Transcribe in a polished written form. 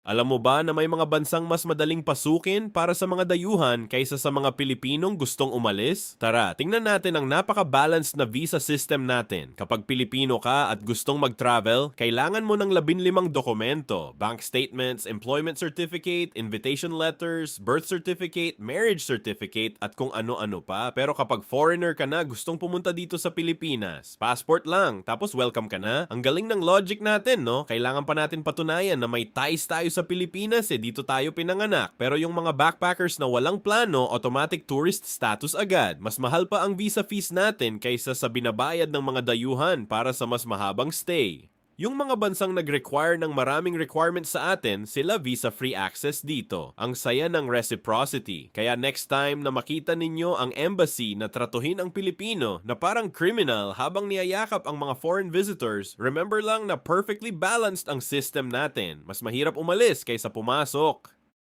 Alam mo ba na may mga bansang mas madaling pasukin para sa mga dayuhan kaysa sa mga Pilipinong gustong umalis? Tara, tingnan natin ang napaka-balanced na visa system natin. Kapag Pilipino ka at gustong mag-travel, kailangan mo ng 15 dokumento: bank statements, employment certificate, invitation letters, birth certificate, marriage certificate, at kung ano-ano pa. Pero kapag foreigner ka na gustong pumunta dito sa Pilipinas, passport lang, tapos welcome ka na. Ang galing ng logic natin, no? Kailangan pa natin patunayan na may ties tayo sa Pilipinas, dito tayo pinanganak. Pero yung mga backpackers na walang plano, automatic tourist status agad. Mas mahal pa ang visa fees natin kaysa sa binabayad ng mga dayuhan para sa mas mahabang stay. Yung mga bansang nag-require ng maraming requirements sa atin, sila visa-free access dito. Ang saya ng reciprocity. Kaya next time na makita ninyo ang embassy na tratuhin ang Pilipino na parang criminal habang niyayakap ang mga foreign visitors, remember lang na perfectly balanced ang system natin. Mas mahirap umalis kaysa pumasok.